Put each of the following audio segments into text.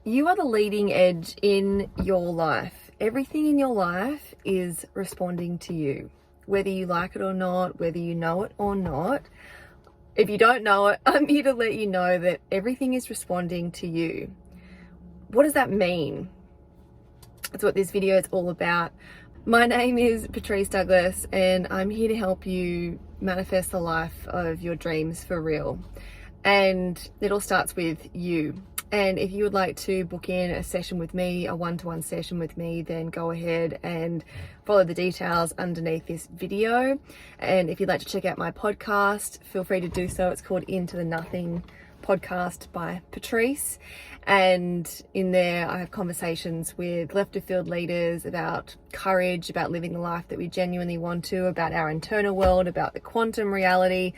You are the leading edge in your life. Everything in your life is responding to you, whether you like it or not, whether you know it or not. If you don't know it, I'm here to let you know that everything is responding to you. What does that mean? That's what this video is all about. My name is Patrice Douglas, and I'm here to help you manifest the life of your dreams for real. And it all starts with you. And if you would like to book in a session with me, a one-to-one session with me, then go ahead and follow the details underneath this video. And if you'd like to check out my podcast, feel free to do so. It's called Into the Nothing Podcast by Patrice. And in there, I have conversations with left of field leaders about courage, about living the life that we genuinely want to, about our internal world, about the quantum reality,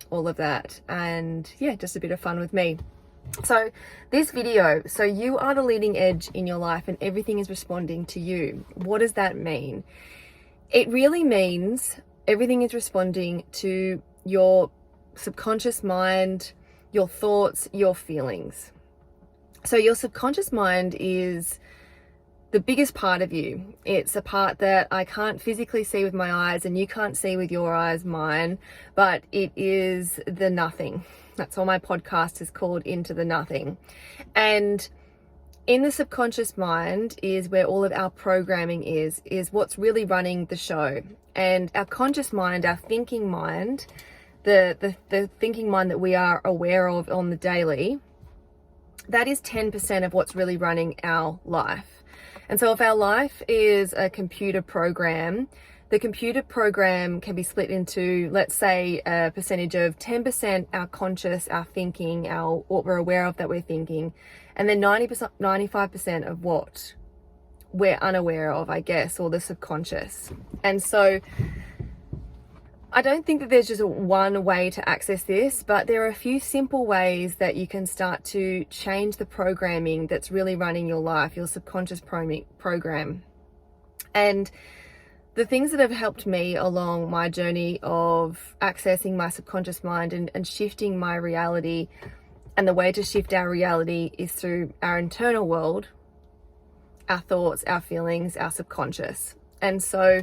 all of that. And yeah, just a bit of fun with me. So this video, so you are the leading edge in your life and everything is responding to you. What does that mean? It really means everything is responding to your subconscious mind, your thoughts, your feelings. So your subconscious mind is the biggest part of you. It's a part that I can't physically see with my eyes and you can't see with your eyes, mine, but it is the nothing. That's why my podcast is called Into the Nothing. And in the subconscious mind is where all of our programming is what's really running the show. And our conscious mind, our thinking mind, the thinking mind that we are aware of on the daily, that is 10% of what's really running our life. And so if our life is a computer program, the computer program can be split into, let's say, a percentage of 10% our conscious, our thinking, what we're aware of that we're thinking, and then 95% of what we're unaware of, I guess, or the subconscious. And so I don't think that there's just one way to access this, but there are a few simple ways that you can start to change the programming that's really running your life, your subconscious program. And the things that have helped me along my journey of accessing my subconscious mind and shifting my reality, and the way to shift our reality is through our internal world, our thoughts, our feelings, our subconscious. And so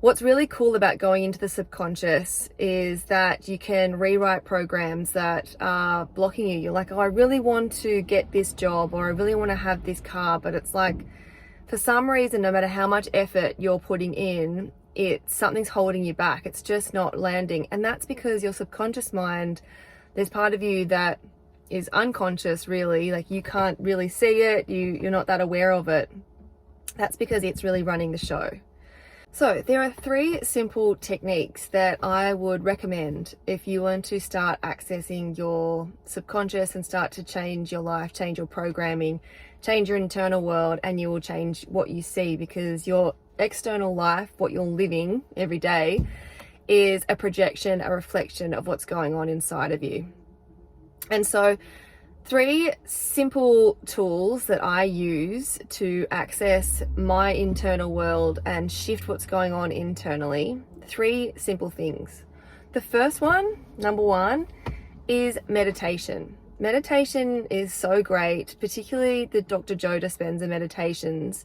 what's really cool about going into the subconscious is that you can rewrite programs that are blocking you. You're like, oh, I really want to get this job, or I really want to have this car, but it's like, for some reason, no matter how much effort you're putting in, something's holding you back. It's just not landing. And that's because your subconscious mind, there's part of you that is unconscious, really. Like, you can't really see it. You're not that aware of it. That's because it's really running the show. So there are 3 simple techniques that I would recommend if you want to start accessing your subconscious and start to change your life, change your programming, change your internal world, and you will change what you see, because your external life, what you're living every day, is a projection, a reflection of what's going on inside of you. And so 3 simple tools that I use to access my internal world and shift what's going on internally. 3 simple things. The first one, number 1, is meditation. Meditation is so great, particularly the Dr. Joe Dispenza meditations.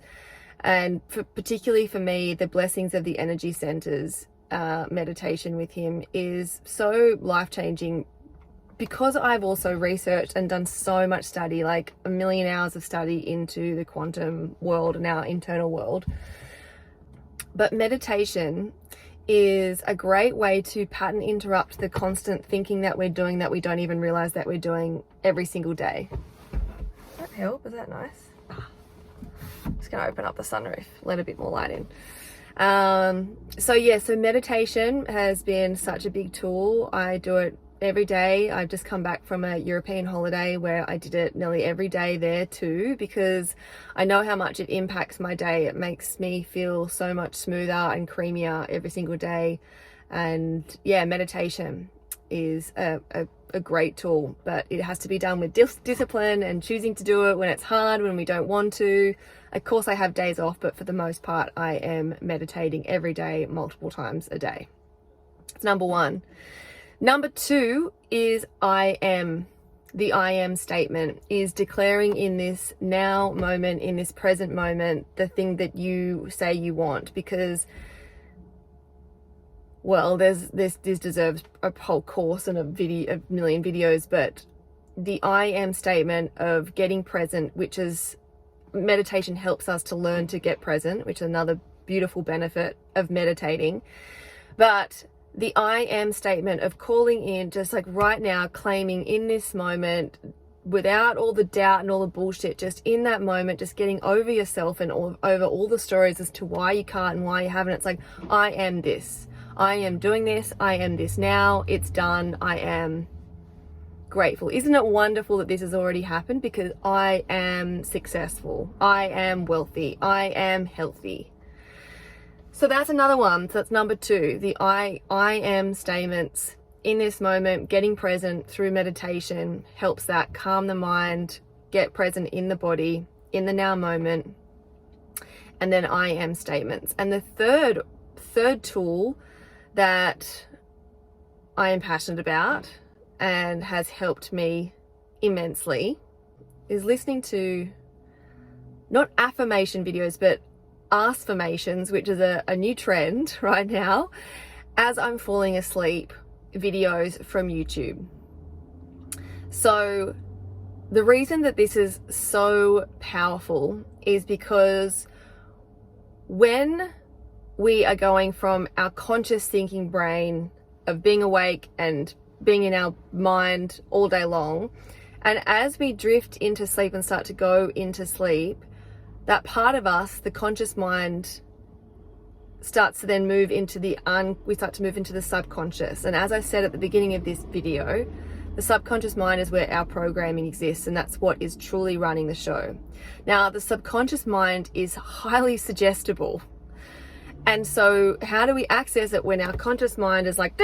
And particularly for me, the Blessings of the Energy Centers meditation with him is so life-changing, because I've also researched and done so much study, like a million hours of study into the quantum world and our internal world. But meditation is a great way to pattern interrupt the constant thinking that we're doing that we don't even realize that we're doing every single day. Does that help? Is that nice? Just gonna open up the sunroof, let a bit more light in. So meditation has been such a big tool. I do it every day. I've just come back from a European holiday where I did it nearly every day there too, because I know how much it impacts my day. It makes me feel so much smoother and creamier every single day. And yeah, meditation is a great tool, but it has to be done with discipline and choosing to do it when it's hard, when we don't want to. Of course, I have days off, but for the most part, I am meditating every day, multiple times a day. It's number 1. Number 2 is I am. the I am statement is declaring in this now moment, in this present moment, the thing that you say you want. Because, well, this deserves a whole course and a million videos, but the I am statement of getting present, which is meditation helps us to learn to get present, which is another beautiful benefit of meditating. But the I am statement of calling in, just like right now, claiming in this moment, without all the doubt and all the bullshit, just in that moment, just getting over yourself and over all the stories as to why you can't and why you haven't. It's like, I am this. I am doing this. I am this now. It's done. I am grateful. Isn't it wonderful that this has already happened? Because I am successful. I am wealthy. I am healthy. So that's another one. So that's number 2, the I am statements. In this moment, getting present through meditation helps that calm the mind, get present in the body, in the now moment, and then I am statements. And the third tool that I am passionate about and has helped me immensely is listening to not affirmation videos, but affirmations, which is a new trend right now, as I'm falling asleep, videos from YouTube. So the reason that this is so powerful is because when we are going from our conscious thinking brain of being awake and being in our mind all day long, and as we drift into sleep and start to go into sleep, that part of us, the conscious mind, starts to then move into we start to move into the subconscious. And as I said at the beginning of this video, the subconscious mind is where our programming exists, and that's what is truly running the show. Now, the subconscious mind is highly suggestible. And so how do we access it when our conscious mind is like,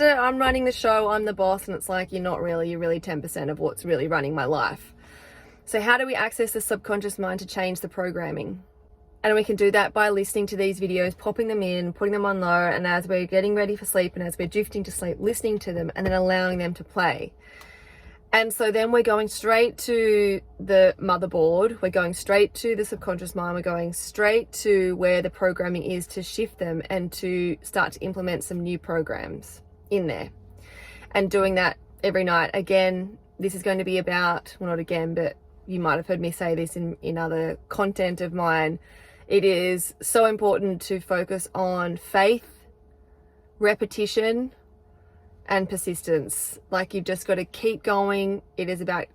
I'm running the show, I'm the boss, and it's like, you're not really, you're really 10% of what's really running my life. So how do we access the subconscious mind to change the programming? And we can do that by listening to these videos, popping them in, putting them on low, and as we're getting ready for sleep and as we're drifting to sleep, listening to them and then allowing them to play. And so then we're going straight to the motherboard, we're going straight to the subconscious mind, we're going straight to where the programming is to shift them and to start to implement some new programs in there. And doing that every night. Again, this is going to be about, well, not again, but you might have heard me say this in other content of mine. It is so important to focus on faith, repetition, and persistence. Like, you've just got to keep going. It is about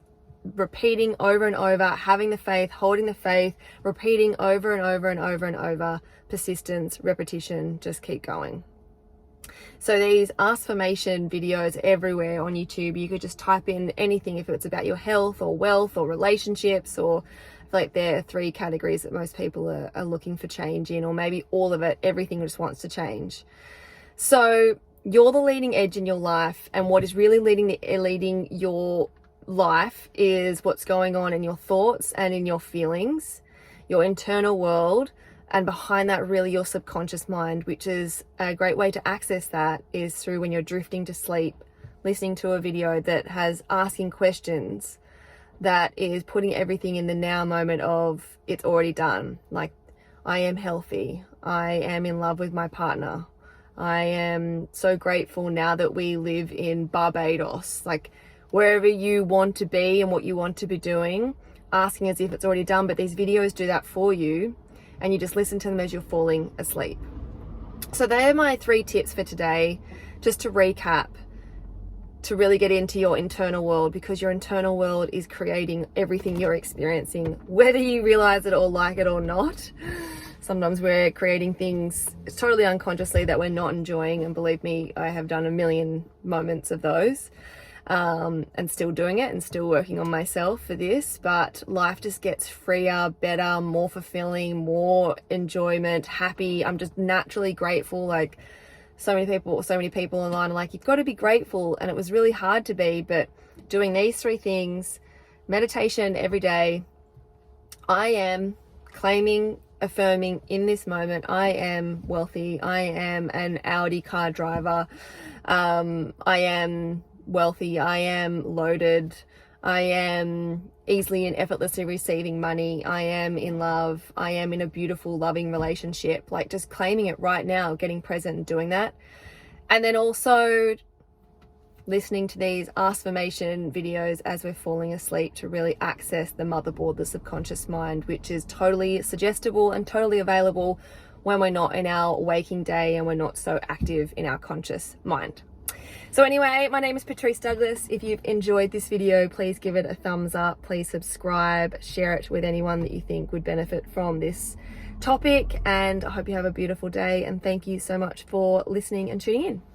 repeating over and over, having the faith, holding the faith, repeating over and over and over and over, persistence, repetition, just keep going. So these affirmation videos everywhere on YouTube, you could just type in anything, if it's about your health or wealth or relationships, or I feel like there are 3 categories that most people are looking for change in, or maybe all of it, everything just wants to change. So you're the leading edge in your life, and what is really leading your life is what's going on in your thoughts and in your feelings, your internal world. And behind that, really your subconscious mind, which is a great way to access that is through when you're drifting to sleep, listening to a video that has asking questions, that is putting everything in the now moment of it's already done. Like, I am healthy. I am in love with my partner. I am so grateful now that we live in Barbados. Like, wherever you want to be and what you want to be doing, asking as if it's already done. But these videos do that for you, and you just listen to them as you're falling asleep. So they are my 3 tips for today, just to recap, to really get into your internal world, because your internal world is creating everything you're experiencing, whether you realize it or like it or not. Sometimes we're creating things totally unconsciously that we're not enjoying, and believe me, I have done a million moments of those. And still doing it and still working on myself for this, but life just gets freer, better, more fulfilling, more enjoyment, happy. I'm just naturally grateful. Like, so many people online are like, you've got to be grateful, and it was really hard to be, but doing these 3 things, meditation every day, I am claiming, affirming in this moment, I am wealthy, I am an Audi car driver, I am wealthy, I am loaded, I am easily and effortlessly receiving money. I am in love. I am in a beautiful, loving relationship. Like just claiming it right now, getting present and doing that. And then also listening to these affirmation videos as we're falling asleep to really access the motherboard, the subconscious mind, which is totally suggestible and totally available when we're not in our waking day and we're not so active in our conscious mind. So anyway, my name is Patrice Douglas. If you've enjoyed this video, please give it a thumbs up. Please subscribe, share it with anyone that you think would benefit from this topic. And I hope you have a beautiful day. And thank you so much for listening and tuning in.